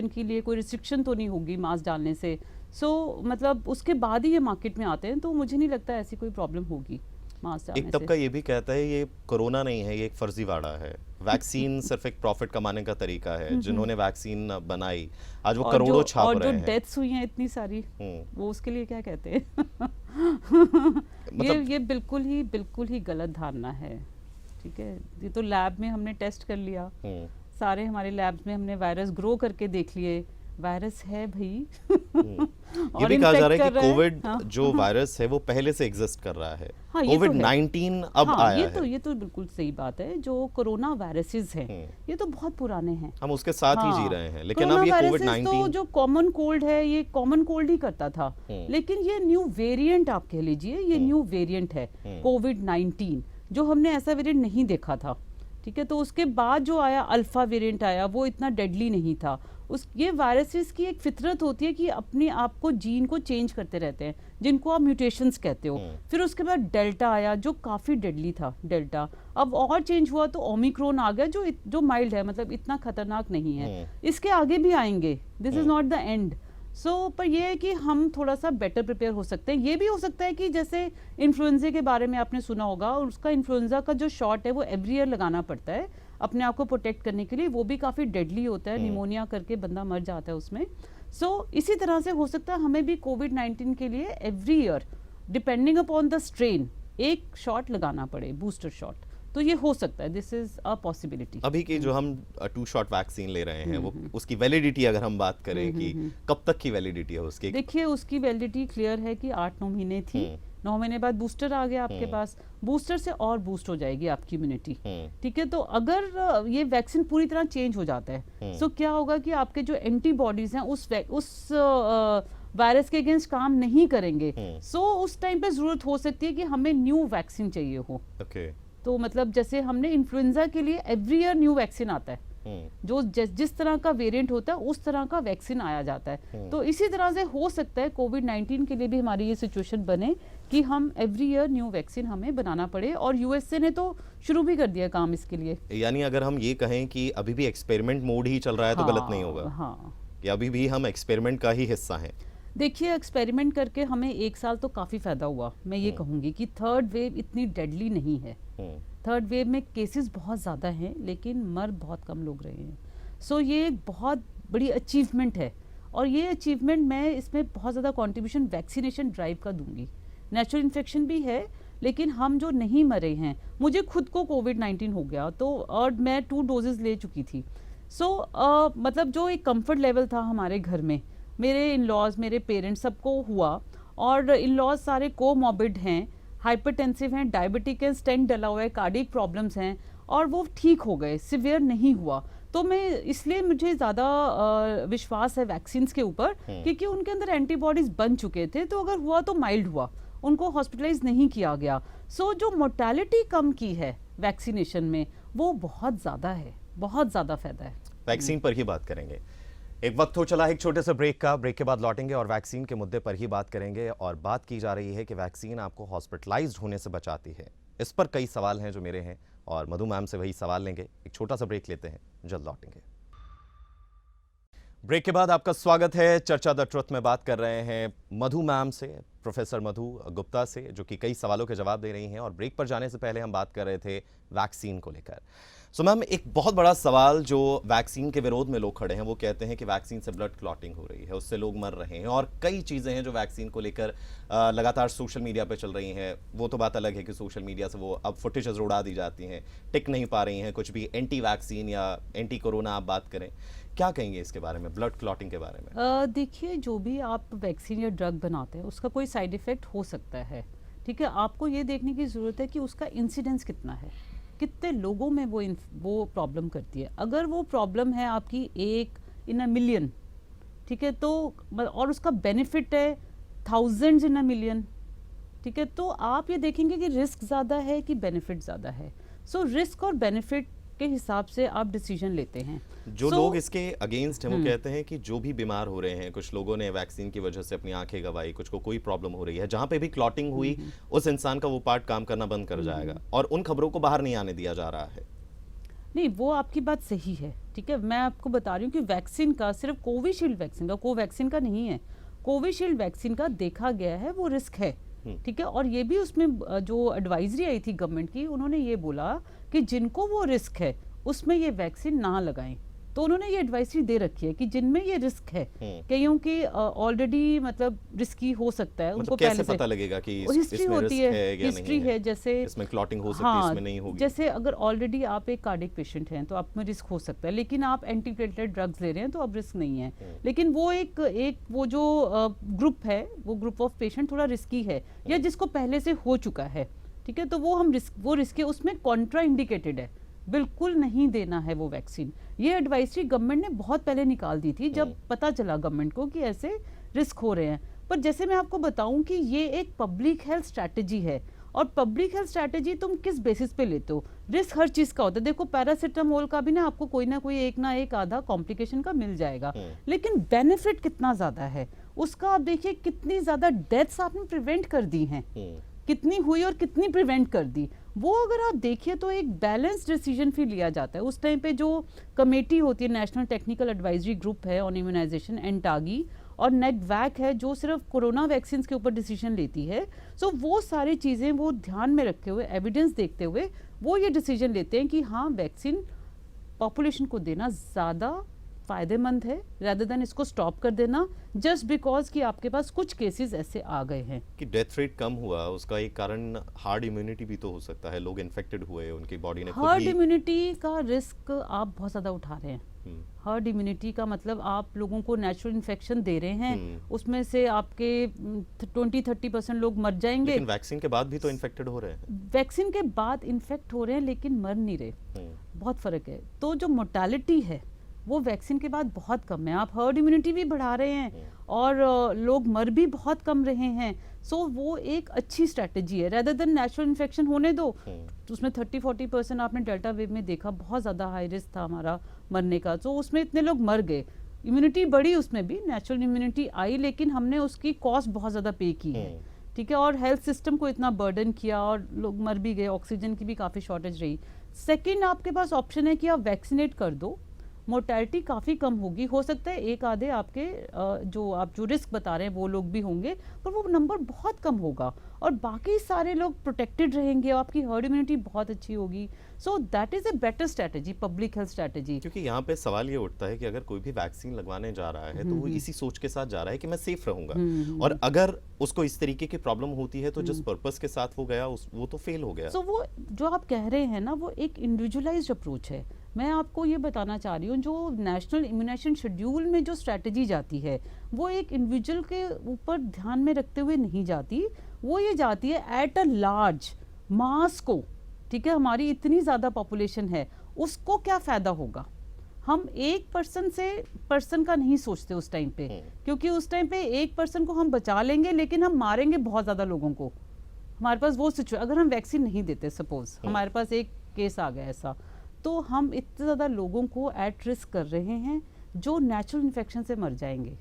के लिए कोई रिस्ट्रिक्शन तो नहीं होगी मास्क डालने से। सो मतलब उसके बाद ही ये मार्केट में आते हैं, तो मुझे नहीं लगता ऐसी कोई प्रॉब्लम होगी मास्क डालने एक से। तबका ये भी कहता है ये कोरोना नहीं है, ये एक फर्जीवाड़ा है, वैक्सीन सिर्फ एक प्रॉफिट कमाने का तरीका है। जिन्होंने वैक्सीन बनाई आज वो और करोड़ों छाप और रहे जो हैं। डेथ्स हुई हैं इतनी सारी, वो उसके लिए क्या कहते हैं? मतलब ये बिल्कुल ही गलत धारणा है, ठीक है। ये तो लैब में हमने टेस्ट कर लिया, सारे हमारे लैब्स में हमने वायरस ग्रो करके देख लिए, वायरस है भाई। ये भी कहा जा रहा है कि कोविड जो वायरस है वो पहले से एग्जिस्ट कर रहा है। हाँ, ये तो है। कोविड-19 अब आया है। ये तो बिल्कुल सही बात है। जो कोरोना वायरसेस हैं, ये तो बहुत पुराने हैं, हम उसके साथ ही जी रहे हैं, लेकिन अब ये कोरोना कोविड-19 तो जो कॉमन कोल्ड है, ये कॉमन कोल्ड ही करता था, लेकिन ये न्यू वेरिएंट आप कह लीजिए, ये न्यू वेरिएंट है कोविड-19, जो हमने ऐसा वेरिएंट नहीं देखा था, ठीक है। तो उसके बाद जो आया अल्फा वेरिएंट आया, वो इतना डेडली नहीं था। ये वायरसेस की एक फितरत होती है कि अपने आप को जीन को चेंज करते रहते हैं, जिनको आप म्यूटेशंस कहते हो। फिर उसके बाद डेल्टा आया जो काफ़ी डेडली था, डेल्टा। अब और चेंज हुआ तो ओमिक्रॉन आ गया, जो माइल्ड है, मतलब इतना खतरनाक नहीं है। इसके आगे भी आएंगे, this is not the end. पर ये है कि हम थोड़ा सा बेटर प्रिपेयर हो सकते हैं। ये भी हो सकता है कि जैसे इन्फ्लुएंजा के बारे में आपने सुना होगा, और उसका इन्फ्लुएंजा का जो शॉट है वो एवरी ईयर लगाना पड़ता है अपने आप को प्रोटेक्ट करने के लिए, वो भी काफ़ी डेडली होता है, निमोनिया करके बंदा मर जाता है उसमें। इसी तरह से हो सकता है हमें भी कोविड-19 के लिए every year, depending upon the strain, एक शॉट लगाना पड़े, बूस्टर शॉट। तो ये हो सकता है, दिस इज अ पॉसिबिलिटी। अभी की जो हम 2 शॉट वैक्सीन ले रहे हैं, वो उसकी वैलिडिटी अगर हम बात करें कि कब तक की वैलिडिटी है उसकी? देखिए उसकी वैलिडिटी क्लियर है कि 8-9 महीने थी, 9 महीने बाद बूस्टर आ गया आपके पास, बूस्टर से और बूस्ट हो जाएगी आपकी इम्यूनिटी, ठीक है। तो अगर ये वैक्सीन पूरी तरह चेंज हो जाता है, तो क्या होगा कि आपके जो एंटीबॉडीज हैं उस वायरस के अगेंस्ट काम नहीं करेंगे। उस टाइम पे जरूरत हो सकती है कि हमें न्यू वैक्सीन चाहिए हो। तो मतलब जैसे हमने इन्फ्लुएंजा के लिए एवरी ईयर न्यू वैक्सीन आता है, जो जिस तरह का वेरिएंट होता है उस तरह का वैक्सीन आया जाता है। तो इसी तरह से हो सकता है कोविड-19 के लिए भी हमारी ये सिचुएशन बने कि हम एवरी ईयर न्यू वैक्सीन हमें बनाना पड़े, और USA ने तो शुरू भी कर दिया काम इसके लिए। यानी अगर हम ये कहें कि अभी भी एक्सपेरिमेंट मोड ही चल रहा है तो गलत नहीं होगा? हाँ, कि अभी भी हम एक्सपेरिमेंट का ही हिस्सा हैं? देखिए एक्सपेरिमेंट करके हमें 1 साल तो काफ़ी फ़ायदा हुआ। मैं ये कहूँगी कि थर्ड वेव इतनी डेडली नहीं है। थर्ड वेव में केसेस बहुत ज़्यादा हैं, लेकिन मर बहुत कम लोग रहे हैं। ये एक बहुत बड़ी अचीवमेंट है। और ये अचीवमेंट मैं इसमें बहुत ज़्यादा कंट्रीब्यूशन वैक्सीनेशन ड्राइव का दूंगी। नेचुरल इन्फेक्शन भी है, लेकिन हम जो नहीं मरे हैं, मुझे खुद को कोविड-19 हो गया तो, और मैं 2 डोजेस ले चुकी थी। मतलब जो एक कंफर्ट लेवल था हमारे घर में, मेरे इन लॉज, मेरे पेरेंट्स, सबको हुआ, और इन लॉज सारे कोमॉर्बिड हैं, हाइपरटेंसिव हैं, डायबिटिक हैं, स्टेंट डला हुआ है, कार्डियक प्रॉब्लम्स हैं, और वो ठीक हो गए, सिवियर नहीं हुआ। तो मैं इसलिए मुझे ज़्यादा विश्वास है वैक्सीन्स के ऊपर, क्योंकि उनके अंदर एंटीबॉडीज बन चुके थे, तो अगर हुआ तो माइल्ड हुआ, उनको हॉस्पिटलाइज नहीं किया गया। जो मोर्टेलिटी कम की है वैक्सीनेशन में, वो बहुत ज़्यादा है, बहुत ज़्यादा फायदा है। वैक्सीन पर ही बात करेंगे। एक वक्त हो चला एक छोटे से ब्रेक का, ब्रेक के बाद लौटेंगे और वैक्सीन के मुद्दे पर ही बात करेंगे। और बात की जा रही है कि वैक्सीन आपको हॉस्पिटलाइज्ड होने से बचाती है। इस पर कई सवाल हैं जो मेरे हैं, और मधु मैम से वही सवाल लेंगे। एक छोटा सा ब्रेक लेते हैं, जल्द लौटेंगे। ब्रेक के बाद आपका स्वागत है। चर्चा द ट्रुथ में बात कर रहे हैं मधु मैम से, प्रोफेसर मधु गुप्ता से, जो कि कई सवालों के जवाब दे रही हैं। और ब्रेक पर जाने से पहले हम बात कर रहे थे वैक्सीन को लेकर। मैम, एक बहुत बड़ा सवाल जो वैक्सीन के विरोध में लोग खड़े हैं, वो कहते हैं कि वैक्सीन से ब्लड क्लॉटिंग हो रही है, उससे लोग मर रहे हैं, और कई चीज़ें हैं जो वैक्सीन को लेकर लगातार सोशल मीडिया पे चल रही हैं। वो तो बात अलग है कि सोशल मीडिया से वो अब फुटेजेस उड़ा दी जाती हैं, टिक नहीं पा रही हैं कुछ भी। एंटी वैक्सीन या एंटी कोरोना आप बात करें, क्या कहेंगे इसके बारे में, ब्लड क्लॉटिंग के बारे में? देखिए, जो भी आप वैक्सीन या ड्रग बनाते हैं, उसका कोई साइड इफेक्ट हो सकता है, ठीक है। आपको ये देखने की ज़रूरत है कि उसका इंसिडेंस कितना है, कितने लोगों में वो प्रॉब्लम करती है। अगर वो प्रॉब्लम है आपकी 1 इन अ मिलियन, ठीक है, तो और उसका बेनिफिट है थाउजेंड्स इन अ मिलियन, ठीक है, तो आप ये देखेंगे कि रिस्क ज़्यादा है कि बेनिफिट ज़्यादा है। रिस्क और बेनिफिट के हिसाब से आप डिसीजन लेते हैं। जो लोग इसके अगेंस्ट हैं वो कहते हैं कि जो भी बीमार हो रहे हैं, कुछ लोगों ने वैक्सीन की वजह से अपनी आंखें गंवाई, कुछ को कोई प्रॉब्लम हो रही है, जहां पे भी क्लॉटिंग हुई उस इंसान का वो पार्ट काम करना बंद कर जाएगा, और उन खबरों को बाहर नहीं आने दिया जा रहा है। नहीं, वो आपकी बात सही है, ठीक है। मैं आपको बता रही हूँ कि वैक्सीन का, सिर्फ कोविशील्ड वैक्सीन का, कोवैक्सीन का नहीं है, कोविशील्ड वैक्सीन का देखा गया है वो रिस्क है, ठीक है। और ये भी उसमें जो एडवाइजरी आई थी गवर्नमेंट की, उन्होंने ये बोला कि जिनको वो रिस्क है उसमें ये वैक्सीन ना लगाएं। तो उन्होंने ये एडवाइजरी दे रखी है कि जिनमें ये रिस्क है, क्योंकि ऑलरेडी मतलब रिस्की हो सकता है, उनको कैसे पता लगेगा कि हिस्ट्री होती है, हिस्ट्री है, जैसे इसमें क्लॉटिंग हो सकती है, इसमें नहीं होगी। जैसे अगर ऑलरेडी आप एक कार्डियक पेशेंट हैं तो आप में रिस्क हो सकता है, लेकिन आप एंटीप्लेटलेट ड्रग्स ले रहे हैं तो अब रिस्क नहीं है। लेकिन वो एक वो जो ग्रुप है, वो ग्रुप ऑफ पेशेंट थोड़ा रिस्की है, या जिसको पहले से हो चुका है, ठीक है, तो वो रिस्क है, उसमें कॉन्ट्रा इंडिकेटेड है, बिल्कुल नहीं देना है वो वैक्सीन। ये एडवाइजरी गवर्नमेंट ने बहुत पहले निकाल दी थी, जब पता चला गवर्नमेंट को कि ऐसे रिस्क हो रहे हैं। पर जैसे मैं आपको बताऊं कि ये एक पब्लिक हेल्थ स्ट्रैटेजी है, और पब्लिक हेल्थ स्ट्रैटेजी तुम किस बेसिस पे लेते हो? रिस्क हर चीज का होता है। देखो, पैरासिटामोल का भी ना आपको कोई ना कोई एक ना एक आधा कॉम्प्लिकेशन का मिल जाएगा, लेकिन बेनिफिट कितना ज्यादा है उसका आप देखिए, कितनी ज्यादा डेथ्स आपने प्रिवेंट कर दी हैं, कितनी हुई और कितनी प्रिवेंट कर दी, वो अगर आप देखिए तो एक बैलेंस डिसीजन फिर लिया जाता है। उस टाइम पे जो कमेटी होती है, नेशनल टेक्निकल एडवाइजरी ग्रुप है ऑन इम्यूनाइजेशन, एनटागी, और नेटवैक है जो सिर्फ कोरोना वैक्सीन के ऊपर डिसीजन लेती है। वो सारी चीज़ें वो ध्यान में रखते हुए, एविडेंस देखते हुए वो ये डिसीजन लेते हैं कि हाँ, वैक्सीन पॉपुलेशन को देना ज़्यादा फ़ायदेमंद है, rather than इसको स्टॉप कर देना जस्ट बिकॉज कि आपके पास कुछ केसेस ऐसे आ गए हैं। कि डेथ रेट कम हुआ, उसका एक कारण हार्ड इम्यूनिटी भी तो हो सकता है, लोग इन्फेक्टेड हुए, उनकी बॉडी ने हार्ड इम्यूनिटी का रिस्क आप बहुत ज़्यादा उठा रहे हैं। हार्ड इम्यूनिटी का मतलब आप लोगों को नेचुरल इन्फेक्शन दे रहे हैं, उसमें से आपके 20-30% लोग मर जाएंगे। लेकिन वैक्सीन के बाद भी तो इन्फेक्टेड हो रहे हैं। वैक्सीन के बाद इन्फेक्ट हो रहे हैं लेकिन मर नहीं रहे, बहुत फ़र्क है। तो जो मोर्टेलिटी है वो वैक्सीन के बाद बहुत कम है। आप हर्ड इम्यूनिटी भी बढ़ा रहे हैं और लोग मर भी बहुत कम रहे हैं। वो एक अच्छी स्ट्रैटेजी है, रेदर देन नेचुरल इन्फेक्शन होने दो। तो उसमें 30-40% आपने डेल्टा वेव में देखा, बहुत ज़्यादा हाई रिस्क था हमारा मरने का, तो उसमें इतने लोग मर गए। इम्यूनिटी बढ़ी, उसमें भी नेचुरल इम्यूनिटी आई, लेकिन हमने उसकी कॉस्ट बहुत ज़्यादा पे की है, ठीक है, और हेल्थ सिस्टम को इतना बर्डन किया और लोग मर भी गए, ऑक्सीजन की भी काफ़ी शॉर्टेज रही। सेकेंड, आपके पास ऑप्शन है कि आप वैक्सीनेट कर दो, मोर्टेलिटी काफ़ी कम होगी। हो सकता है एक आधे आपके जो रिस्क बता रहे हैं वो लोग भी होंगे, पर वो नंबर बहुत कम होगा और बाकी सारे लोग प्रोटेक्टेड रहेंगे, आपकी हर्ड इम्यूनिटी बहुत अच्छी होगी। So that is a better strategy, public health strategy. क्योंकि यहाँ पे सवाल ये उठता है कि अगर कोई भी वैक्सीन लगवाने जा रहा है तो वो इसी सोच के साथ जा रहा है कि मैं सेफ रहूंगा, और अगर उसको इस तरीके की प्रॉब्लम होती है तो जिस पर्पस के साथ वो गया वो तो फेल हो गया। सो वो जो आप कह रहे हैं ना, वो एक इंडिविजुअलाइज्ड अप्रोच है। मैं आपको ये बताना चाह रही हूँ, जो नेशनल इम्यूनाइजेशन शेड्यूल में जो स्ट्रैटेजी जाती है वो एक इंडिविजुअल के ऊपर ध्यान में रखते हुए नहीं जाती, वो ये जाती है एट अ लार्ज मास को। ठीक है, हमारी इतनी ज़्यादा पॉपुलेशन है, उसको क्या फ़ायदा होगा। हम एक पर्सन का नहीं सोचते उस टाइम पे, क्योंकि उस टाइम पे एक पर्सन को हम बचा लेंगे लेकिन हम मारेंगे बहुत ज़्यादा लोगों को। हमारे पास वो सिचुएशन, अगर हम वैक्सीन नहीं देते, सपोज हमारे पास एक केस आ गया ऐसा, तो हम इतने ज़्यादा लोगों को एट रिस्क कर रहे हैं जो नेचुरल इन्फेक्शन से मर जाएंगे।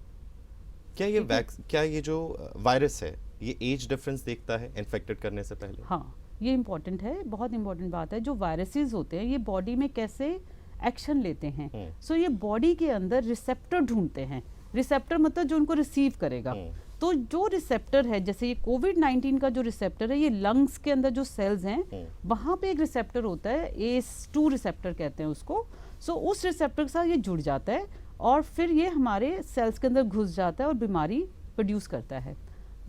क्या ये जो वायरस है ये एज डिफरेंस देखता है इन्फेक्टेड करने से पहले? हाँ, ये इम्पॉर्टेंट है, बहुत इम्पॉर्टेंट बात है। जो वायरसेस होते हैं ये बॉडी में कैसे एक्शन लेते हैं, सो ये बॉडी के अंदर रिसेप्टर ढूंढते हैं। रिसेप्टर मतलब जो उनको रिसीव करेगा। तो जो रिसेप्टर है, जैसे ये कोविड-19 का जो रिसेप्टर है, ये लंग्स के अंदर जो सेल्स हैं वहाँ पे एक रिसेप्टर होता है, ACE2 रिसेप्टर कहते हैं उसको। सो उस रिसेप्टर के साथ ये जुड़ जाता है और फिर ये हमारे सेल्स के अंदर घुस जाता है और बीमारी प्रोड्यूस करता है।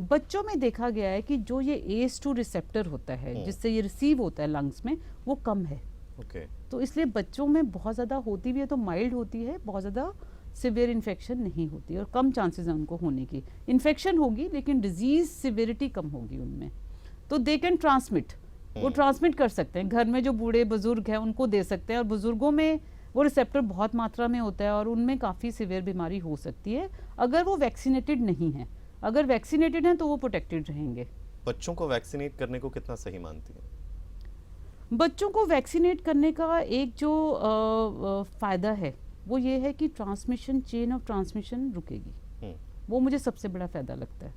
बच्चों में देखा गया है कि जो ये ACE2 रिसेप्टर होता है जिससे ये रिसीव होता है लंग्स में, वो कम है। तो इसलिए बच्चों में बहुत ज़्यादा होती भी है तो माइल्ड होती है, बहुत ज़्यादा सिवियर इन्फेक्शन नहीं होती और कम चांसेस हैं उनको होने की। इन्फेक्शन होगी लेकिन डिजीज सिवियरिटी कम होगी उनमें। तो दे कैन ट्रांसमिट, वो ट्रांसमिट कर सकते हैं। घर में जो बूढ़े बुजुर्ग हैं उनको दे सकते हैं, और बुजुर्गों में वो रिसेप्टर बहुत मात्रा में होता है और उनमें काफ़ी सिवियर बीमारी हो सकती है अगर वो वैक्सीनेटेड नहीं है। अगर वैक्सीनेटेड हैं तो वो प्रोटेक्टेड रहेंगे। बच्चों को वैक्सीनेट करने को कितना सही मानती हैं? बच्चों को वैक्सीनेट करने का एक जो फ़ायदा है वो ये है कि ट्रांसमिशन, चेन ऑफ ट्रांसमिशन रुकेगी। वो मुझे सबसे बड़ा फ़ायदा लगता है।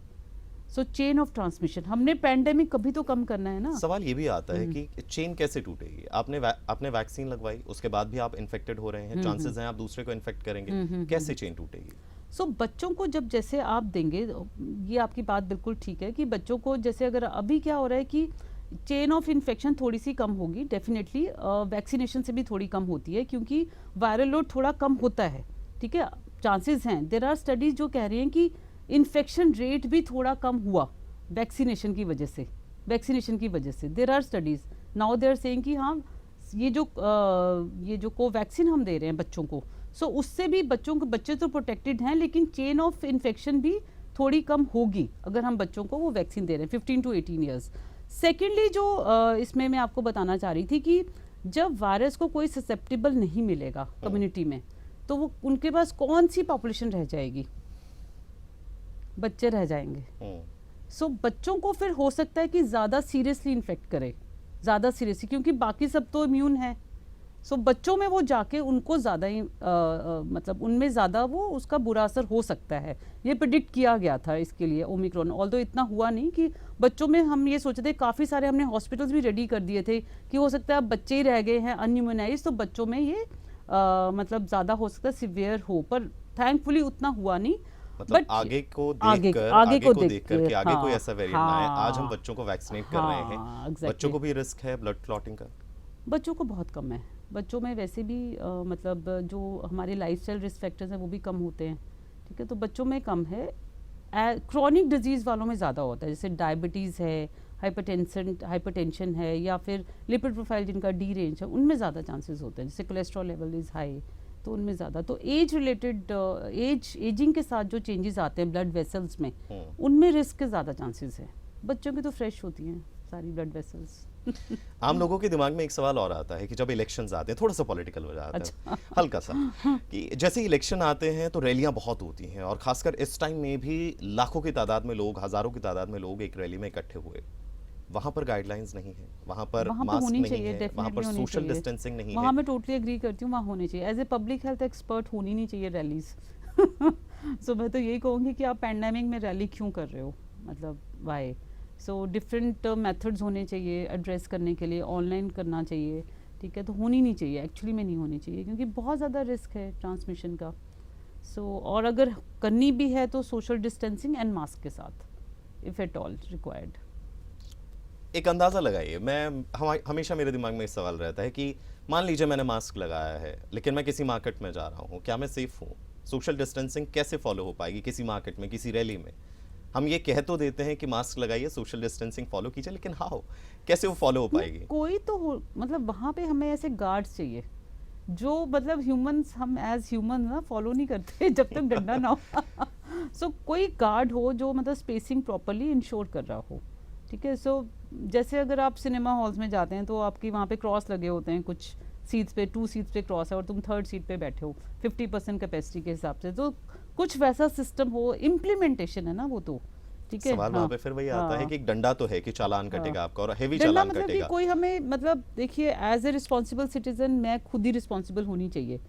सो चेन ऑफ ट्रांसमिशन, हमने पैंडेमिक कभी तो कम करना है ना। सवाल ये भी आता है कि चेन कैसे टूटेगी? आपने वैक्सीन लगवाई, उसके बाद भी आप इन्फेक्टेड हो रहे हैं, चांसेस हैं आप दूसरे को इन्फेक्ट करेंगे, कैसे चेन टूटेगी? सो बच्चों को जब जैसे आप देंगे, ये आपकी बात बिल्कुल ठीक है कि बच्चों को जैसे अगर अभी क्या हो रहा है कि चेन ऑफ इन्फेक्शन थोड़ी सी कम होगी, डेफिनेटली वैक्सीनेशन से भी थोड़ी कम होती है क्योंकि वायरल लोड थोड़ा कम होता है। ठीक है, चांसेस हैं। देयर आर स्टडीज जो कह रही हैं कि इन्फेक्शन रेट भी थोड़ा कम हुआ वैक्सीनेशन की वजह से। There are studies now they are saying कि हाँ, ये जो कोवैक्सीन हम दे रहे हैं बच्चों को, सो उससे भी बच्चे तो प्रोटेक्टेड हैं लेकिन चेन ऑफ इन्फेक्शन भी थोड़ी कम होगी अगर हम बच्चों को वो वैक्सीन दे रहे हैं 15 to 18 ईयर्स। सेकेंडली जो इसमें मैं आपको बताना चाह रही थी कि जब वायरस को कोई ससेप्टेबल नहीं मिलेगा कम्युनिटी में, तो वो उनके पास कौन सी पॉपुलेशन रह जाएगी? बच्चे रह जाएंगे। सो बच्चों को फिर हो सकता है कि ज़्यादा सीरियसली इन्फेक्ट करे, ज़्यादा सीरियसली, क्योंकि बाकी सब तो इम्यून है। सो बच्चों में वो जाके उनको ज़्यादा ही मतलब उनमें ज़्यादा वो उसका बुरा असर हो सकता है। ये प्रिडिक्ट किया गया था इसके लिए ओमिक्रॉन, ऑल्दो इतना हुआ नहीं कि बच्चों में हम ये सोचते थे, काफ़ी सारे हमने हॉस्पिटल्स भी रेडी कर दिए थे कि हो सकता है अब बच्चे ही रह गए हैं अनइम्यूनाइज, तो बच्चों में ये मतलब ज़्यादा हो सकता है सिवियर हो, पर थैंकफुली उतना हुआ नहीं। मतलब आगे को देखकर कि आगे कोई ऐसा वेरिएंट ना आए। आज हम बच्चों को वैक्सीनेट कर रहे हैं, बच्चों को भी रिस्क है ब्लड क्लॉटिंग का? बच्चों को बहुत कम है। बच्चों में वैसे भी मतलब जो हमारे लाइफस्टाइल रिस्क फैक्टर्स हैं वो भी कम होते हैं। ठीक है, तो बच्चों में कम है। क्रॉनिक डिजीज़ वालों में ज़्यादा होता है, जैसे डायबिटीज़ है, हाइपरटेंशन है, या फिर लिपिड प्रोफाइल जिनका डी रेंज है, उनमें ज़्यादा चांसेस होते हैं। जैसे कोलेस्ट्रॉल लेवल इज़ हाई, तो उनमें ज़्यादा। तो एज रिलेटेड एजिंग के साथ जो चेंजेस आते हैं ब्लड वेसल्स में, उनमें रिस्क के ज़्यादा चांसेस है। बच्चों की तो फ्रेश होती हैं सारी ब्लड वेसल्स। आम लोगों के दिमाग में एक सवाल और आता है कि जब इलेक्शंस आते हैं, थोड़ा सा पॉलिटिकल हो जाता है हल्का सा, कि जैसे इलेक्शन आते हैं तो रैलियां बहुत होती हैं, और खासकर इस टाइम में भी लाखों की तादाद में लोग, हजारों की तादाद में लोग एक रैली में इकट्ठे हुए। वहां पर गाइडलाइंस नहीं है, वहां पर मास्क नहीं है, वहां पर सोशल डिस्टेंसिंग नहीं है। वहां मैं टोटली एग्री करती हूँ, वहां होने चाहिए। As a public health expert होनी नहीं चाहिए रैलीज। सो मैं तो यही कहूँगी कि आप पैंडेमिक में रैली क्यों कर रहे हो, मतलब वाई। सो डिफरेंट मेथड्स होने चाहिए एड्रेस करने के लिए। ऑनलाइन करना चाहिए, ठीक है, तो होनी नहीं चाहिए, एक्चुअली में नहीं होनी चाहिए, क्योंकि बहुत ज़्यादा रिस्क है ट्रांसमिशन का। और अगर करनी भी है तो सोशल डिस्टेंसिंग एंड मास्क के साथ, इफ़ एट ऑल रिक्वायर्ड। एक अंदाज़ा लगाइए, हमेशा मेरे दिमाग में एक सवाल रहता है कि मान लीजिए मैंने मास्क लगाया है, लेकिन मैं किसी मार्केट में जा रहा हूँ, क्या मैं सेफ हूँ? सोशल डिस्टेंसिंग कैसे फॉलो हो पाएगी किसी मार्केट में, किसी रैली में? हम ये कह तो देते हैं कि मास्क लगाइए, सोशल डिस्टेंसिंग फॉलो कीजिए, लेकिन हाउ, कैसे वो फॉलो हो पाएगी? कोई तो हो, मतलब वहाँ पे हमें ऐसे गार्ड्स चाहिए जो, मतलब ह्यूमंस, हम एज ह्यूमन ना फॉलो नहीं करते जब तक डंडा ना हो। सो कोई गार्ड हो जो मतलब स्पेसिंग प्रॉपरली इंश्योर कर रहा हो, ठीक है। सो जैसे अगर आप सिनेमा हॉल्स में जाते हैं तो आपकी वहाँ पे क्रॉस लगे होते हैं, कुछ सीट्स पे 2 सीट्स पे क्रॉस है और तुम 3rd सीट पे बैठे हो 50% कैपेसिटी के हिसाब से, तो कुछ वैसा सिस्टम हो, इम्प्लीमेंटेशन है ना वो तो, ठीक है। सवाल वहाँ पे फिर वही आता है कि एक डंडा तो है कि चालान कटेगा आपका, और हेवी डंडा चालान मतलब कि कटेगा। कोई हमें, मतलब देखिए एज ए रिस्पॉन्सिबल सिटीजन मैं खुद ही रिस्पॉन्सिबल होनी चाहिए,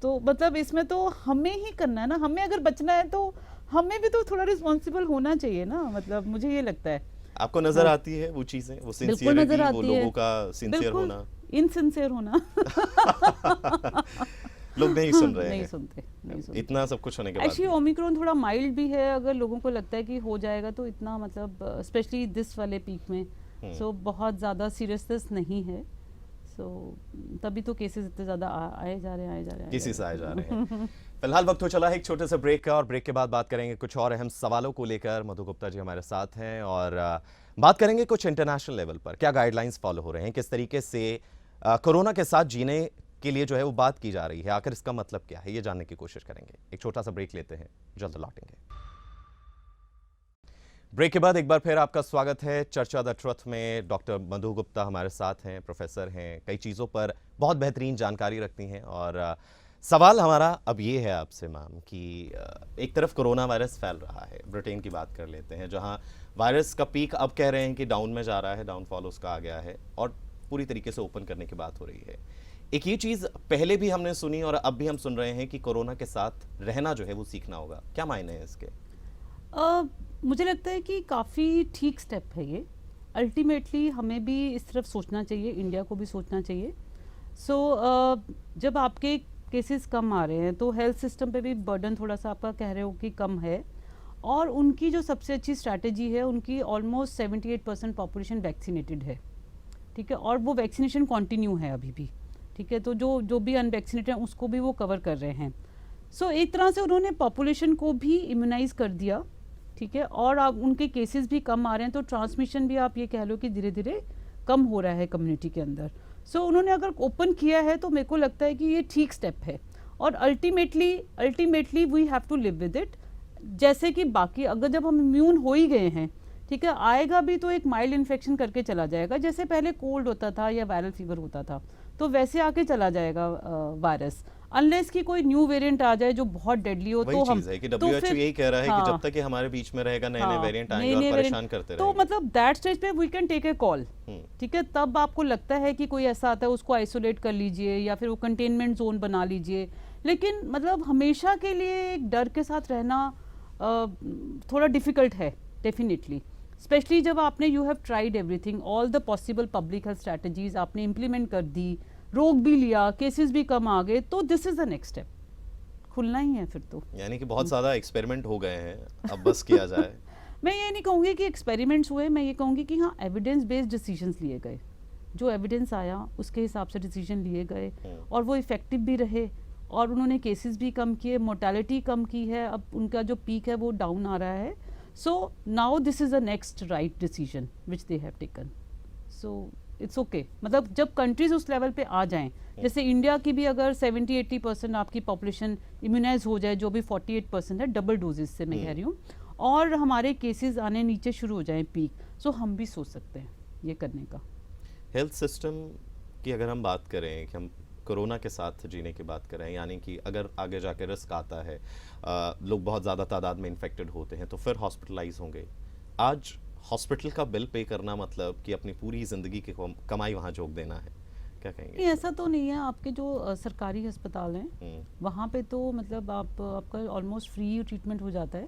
तो मतलब इसमें तो हमें ही करना है ना, हमें अगर बचना है तो हमें भी तो थोड़ा रिस्पॉन्सिबल होना चाहिए ना, मतलब मुझे ये लगता है। आपको नजर आती है वो चीजें, वो बिल्कुल नजर सिंसियरिटी, वो आती है, लोगों का सिंसियर बिल्कुल होना? इनसिंसियर होना। लोग नहीं सुन रहे नहीं हैं सुनते, नहीं सुनते। इतना सब कुछ होने के बाद एक्चुअली भी। ओमिक्रॉन थोड़ा माइल्ड भी है, अगर लोगों को लगता है कि हो जाएगा तो इतना, मतलब स्पेशली दिस वाले पीक में, सो बहुत ज़्यादा सीरियसनेस नहीं है, सो तभी तो केसेस इतने ज़्यादा आए जा रहे हैं, आए जा रहे हैं, किसी से आए जा रहे हैं। फिलहाल वक्त हो चला है एक छोटे से ब्रेक का, और ब्रेक के बाद बात करेंगे कुछ और अहम सवालों को लेकर। मधु गुप्ता जी हमारे साथ हैं और बात करेंगे कुछ इंटरनेशनल लेवल पर क्या गाइडलाइंस फॉलो हो रहे हैं, किस तरीके से कोरोना के साथ जीने के लिए जो है वो बात की जा रही है, आखिर इसका मतलब क्या है, ये जानने की कोशिश करेंगे। एक छोटा सा ब्रेक लेते हैं, जल्द लौटेंगे। ब्रेक के बाद एक बार फिर आपका स्वागत है चर्चा द ट्रुथ में। डॉक्टर मधु गुप्ता हमारे साथ हैं, प्रोफेसर हैं, कई चीज़ों पर बहुत बेहतरीन जानकारी रखती हैं। और सवाल हमारा अब ये है आपसे मैम कि एक तरफ कोरोना वायरस फैल रहा है, ब्रिटेन की बात कर लेते हैं जहां वायरस का पीक अब कह रहे हैं कि डाउन में जा रहा है, डाउनफॉल उसका आ गया है और पूरी तरीके से ओपन करने की बात हो रही है। एक ये चीज़ पहले भी हमने सुनी और अब भी हम सुन रहे हैं कि कोरोना के साथ रहना जो है वो सीखना होगा, क्या मायने हैं इसके? मुझे लगता है कि काफ़ी ठीक स्टेप है ये। अल्टीमेटली हमें भी इस तरफ सोचना चाहिए, इंडिया को भी सोचना चाहिए। जब आपके केसेस कम आ रहे हैं तो हेल्थ सिस्टम पे भी बर्डन थोड़ा सा आपका कह रहे हो कि कम है, और उनकी जो सबसे अच्छी स्ट्रैटेजी है, उनकी ऑलमोस्ट 78% पॉपुलेशन वैक्सीनेटेड है, ठीक है, और वो वैक्सीनेशन कंटिन्यू है अभी भी, ठीक है। तो जो भी अनवैक्सीनेटेड हैं उसको भी वो कवर कर रहे हैं। एक तरह से उन्होंने पॉपुलेशन को भी इम्यूनाइज कर दिया, ठीक है, और आप उनके केसेस भी कम आ रहे हैं, तो ट्रांसमिशन भी आप ये कह लो कि धीरे धीरे कम हो रहा है कम्युनिटी के अंदर। उन्होंने अगर ओपन किया है तो मेरे को लगता है कि ये ठीक स्टेप है, और ultimately we have to live with it. जैसे कि बाकी अगर जब हम इम्यून हो ही गए हैं, ठीक है, आएगा भी तो एक माइल्ड इन्फेक्शन करके चला जाएगा, जैसे पहले कोल्ड होता था या वायरल फीवर होता था, तो वैसे आके चला जाएगा वायरस, अनलेस कि कोई न्यू वेरिएंट आ जाए जो बहुत डेडली हो। तो हम है कि तो WHO फिर यही कह रहा है कि हाँ, जब तक ये हमारे बीच में रहेगा, नए नए वेरिएंट आएंगे नए-नए और परेशान वेरिएंट, करते तो रहेंगे। मतलब दैट स्टेज पे we can take a call, ठीक है। तब आपको लगता है कि कोई ऐसा आता है, उसको आइसोलेट कर लीजिए या फिर वो कंटेनमेंट जोन बना लीजिए, लेकिन मतलब हमेशा के लिए एक डर के साथ रहना थोड़ा डिफिकल्ट है डेफिनेटली, स्पेशली जब आपने you have tried everything, all the possible public health strategies आपने इम्प्लीमेंट कर दी, रोक भी लिया, केसेस भी कम आ गए, तो this is the next step, खुलना ही है फिर तो। यानी कि बहुत ज़्यादा एक्सपेरिमेंट हो गए हैं, अब बस किया जाए। मैं ये नहीं कहूँगी कि एक्सपेरिमेंट्स हुए, मैं ये कहूँगी कि हाँ एविडेंस बेस्ड डिसीजंस लिए गए, जो एविडेंस आया उसके हिसाब से डिसीजन लिए गए, और वो इफ़ेक्टिव भी रहे, और उन्होंने केसेस भी कम किए, मोर्टेलिटी कम की है, अब उनका जो पीक है वो डाउन आ रहा है। Now this is the next right decision which they have taken, it's okay. मतलब जब कंट्रीज उस लेवल पे आ जाएं, जैसे इंडिया की भी अगर 70-80% आपकी पॉपुलेशन इम्यूनाइज हो जाए, जो भी 48% है डबल डोजेज से मैं कह रही हूँ, और हमारे केसेस आने नीचे शुरू हो जाएं पीक, हम भी सोच सकते हैं ये करने का। हेल्थ सिस्टम की अगर हम बात करें कि हम कोरोना के साथ जीने की बात करें, यानी कि अगर आगे जाके रिस्क आता है, लोग बहुत ज़्यादा तादाद में इन्फेक्टेड होते हैं तो फिर हॉस्पिटलाइज होंगे। आज हॉस्पिटल का बिल पे करना मतलब कि अपनी पूरी ज़िंदगी की कमाई वहाँ झोंक देना है, क्या कहेंगे? ऐसा तो नहीं है, आपके जो सरकारी अस्पताल हैं वहाँ पे तो मतलब आपका ऑलमोस्ट फ्री ट्रीटमेंट हो जाता है,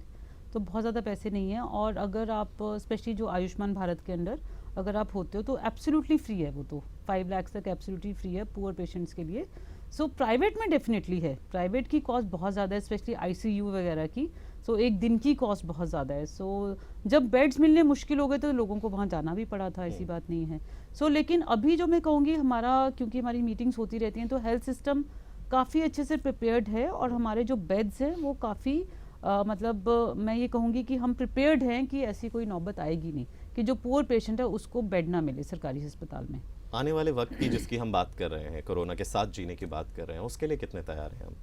तो बहुत ज़्यादा पैसे नहीं है। और अगर आप स्पेशली जो आयुष्मान भारत के अंडर अगर आप होते हो तो एब्सोल्युटली फ्री है वो तो 5 लाख तक एब्सोल्युटली फ्री है पुअर पेशेंट्स के लिए। सो प्राइवेट में डेफिनेटली है, प्राइवेट की कॉस्ट बहुत ज़्यादा है, स्पेशली आईसीयू वगैरह की। सो एक दिन की कॉस्ट बहुत ज़्यादा है। सो जब बेड्स मिलने मुश्किल हो गए तो लोगों को वहाँ जाना भी पड़ा था, ऐसी बात नहीं है। सो लेकिन अभी जो मैं कहूँगी हमारा, क्योंकि हमारी मीटिंग्स होती रहती हैं तो हेल्थ सिस्टम काफ़ी अच्छे से प्रिपेयर्ड है और हमारे जो बेड्स हैं वो काफ़ी मतलब मैं ये कहूँगी कि हम प्रिपेयर्ड हैं कि ऐसी कोई नौबत आएगी नहीं कि जो पुअर पेशेंट है उसको बेड ना मिले सरकारी अस्पताल में। आने वाले वक्त की जिसकी हम बात कर रहे हैं, कोरोना के साथ जीने की बात कर रहे हैं, उसके लिए कितने तैयार हैं हम?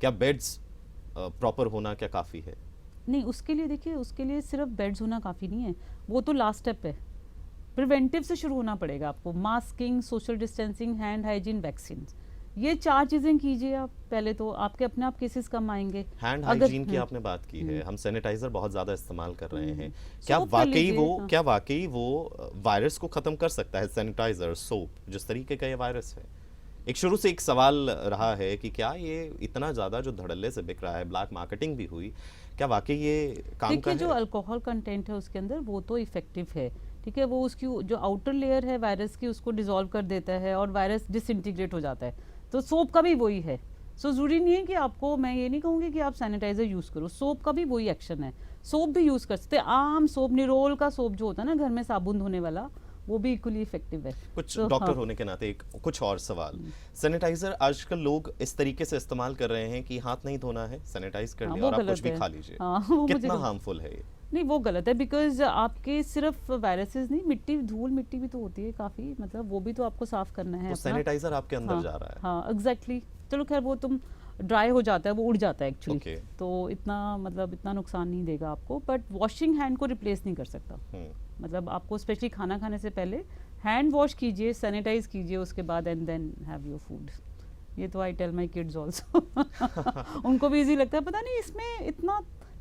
क्या बेड्स प्रॉपर होना क्या काफ़ी है? नहीं, उसके लिए देखिए, उसके लिए सिर्फ बेड्स होना काफ़ी नहीं है, वो तो लास्ट स्टेप है। प्रिवेंटिव से शुरू होना पड़ेगा आपको, masking, social distancing, hand hygiene, vaccine, ये 4 चीज़ें कीजिए आप पहले, तो आपके अपने आप केसेस कम आएंगे। हैंड हाइजीन की आपने बात की है, हम सैनिटाइजर बहुत ज़्यादा इस्तेमाल कर रहे हैं, क्या सोप कर वाकई लीजिए, वो हाँ। क्या वाकई वो वायरस को ख़त्म कर सकता है सैनिटाइजर, सोप, जिस तरीके का ये वायरस है? एक शुरू से एक सवाल रहा है कि क्या ये इतना ज़्यादा जो धड़ल्ले से बिक रहा है, ब्लैक मार्केटिंग भी हुई, क्या वाकई ये काम का देखिए, जो है? अल्कोहल कंटेंट है उसके अंदर वो तो इफेक्टिव है, ठीक है, वो उसकी जो आउटर लेयर है वायरस की उसको डिसॉल्व कर देता है और वायरस डिसइंटीग्रेट हो जाता है। तो सोप का भी वही है। सो ज़रूरी नहीं है कि आपको, मैं ये नहीं कहूँगी कि आप सैनिटाइजर यूज़ करो, सोप का भी वही एक्शन है। सोप भी यूज़ कर सकते हैं, आम सोप, निरोल का सोप जो होता है ना घर में साबुन धोने वाला, वो भी इक्वली इफेक्टिव है। कुछ तो डॉक्टर हाँ, होने के नाते एक कुछ और सवाल, सैनिटाइजर आजकल लोग इस तरीके से इस्तेमाल कर रहे हैं कि हाथ नहीं धोना है, सैनिटाइज कर हाँ, लिया वो और आप कुछ गलत भी है। खा लीजिए। हाँ, वो मुझे कितना गलत- हार्मफुल है ये? नहीं, वो गलत है, बिकॉज आपके सिर्फ वायरसेस नहीं, मिट्टी, धूल मिट्टी भी तो होती है काफ़ी, मतलब वो भी तो आपको साफ करना है तो अपना। सैनिटाइजर आपके अंदर हाँ, जा रहा है। हाँ, एग्जैक्टली। चलो खैर, वो तुम ड्राई हो जाता है, वो उड़ जाता है एक्चुअली, Okay. तो इतना मतलब इतना नुकसान नहीं देगा आपको, बट वॉशिंग हैंड को रिप्लेस नहीं कर सकता। मतलब आपको स्पेशली खाना खाने से पहले हैंड वॉश कीजिए, सैनिटाइज कीजिए, उसके बाद and then have your food. ये तो I tell my kids also. उनको भी इजी लगता है, पता नहीं इसमें इतना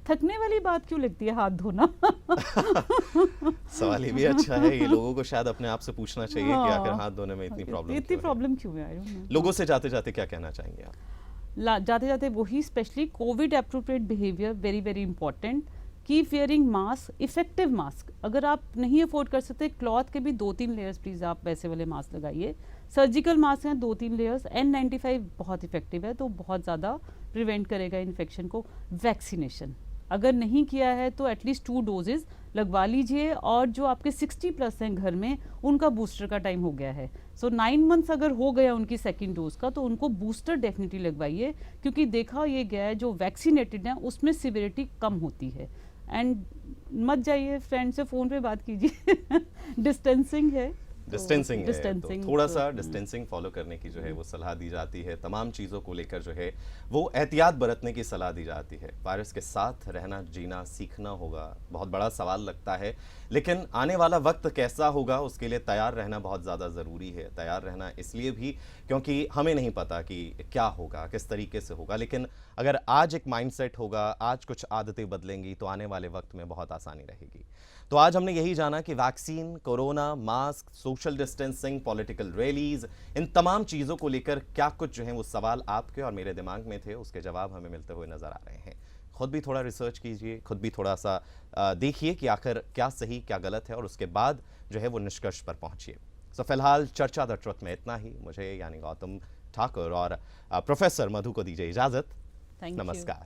थकने वाली बात क्यों लगती है हाथ धोना। सवाल ये भी अच्छा है, ये लोगों को शायद अपने आप से पूछना चाहिए कि आखिर हाँ, हाथ धोने में इतनी प्रॉब्लम इतनी क्यों है? प्रॉब्लम क्यों है, I don't know। लोगों से जाते जाते क्या कहना चाहेंगे आप? जाते जाते वही, specially Covid appropriate behaviour, very very important. Keep wearing mask, effective mask. अगर आप नहीं अफोर्ड कर सकते, क्लॉथ के भी 2-3 लेयर्स प्लीज आप वैसे वाले मास्क लगाइए। सर्जिकल मास्क हैं 2-3 लेयर्स। N95 बहुत इफेक्टिव है, तो बहुत ज़्यादा प्रिवेंट करेगा इन्फेक्शन को। वैक्सीनेशन अगर नहीं किया है तो एटलीस्ट 2 डोजेज लगवा लीजिए, और जो आपके 60+ हैं घर में, उनका बूस्टर का टाइम हो गया है। सो 9 मंथ्स अगर हो गया उनकी सेकेंड डोज का, तो उनको बूस्टर डेफिनेटली लगवाइए, क्योंकि देखा ये गया है जो वैक्सीनेटेड हैं उसमें सिविरिटी कम होती है। एंड मत जाइए, फ्रेंड से फ़ोन पे बात कीजिए। डिस्टेंसिंग है, डिस्टेंसिंग है, तो डिस्टेंसिंग थोड़ा सा डिस्टेंसिंग फॉलो करने की जो है वो सलाह दी जाती है। तमाम चीज़ों को लेकर जो है वो एहतियात बरतने की सलाह दी जाती है। वायरस के साथ रहना, जीना सीखना होगा, बहुत बड़ा सवाल लगता है, लेकिन आने वाला वक्त कैसा होगा उसके लिए तैयार रहना बहुत ज़्यादा ज़रूरी है। तैयार रहना इसलिए भी क्योंकि हमें नहीं पता कि क्या होगा, किस तरीके से होगा, लेकिन अगर आज एक माइंडसेट होगा, आज कुछ आदतें बदलेंगी, तो आने वाले वक्त में बहुत आसानी रहेगी। तो आज हमने यही जाना कि vaccine, corona, mask, social distancing, political rallies, इन तमाम चीज़ों को लेकर क्या कुछ जो है वो सवाल आपके और मेरे दिमाग में थे, उसके जवाब हमें मिलते हुए नजर आ रहे हैं। खुद भी थोड़ा रिसर्च कीजिए, खुद भी थोड़ा सा देखिए कि आखिर क्या सही क्या गलत है, और उसके बाद जो है वो निष्कर्ष पर पहुंचिए। सो फिलहाल चर्चा द ट्रुथ में इतना ही। मुझे यानी गौतम ठाकुर और प्रोफेसर मधु को दीजिए इजाजत। Thank you. नमस्कार।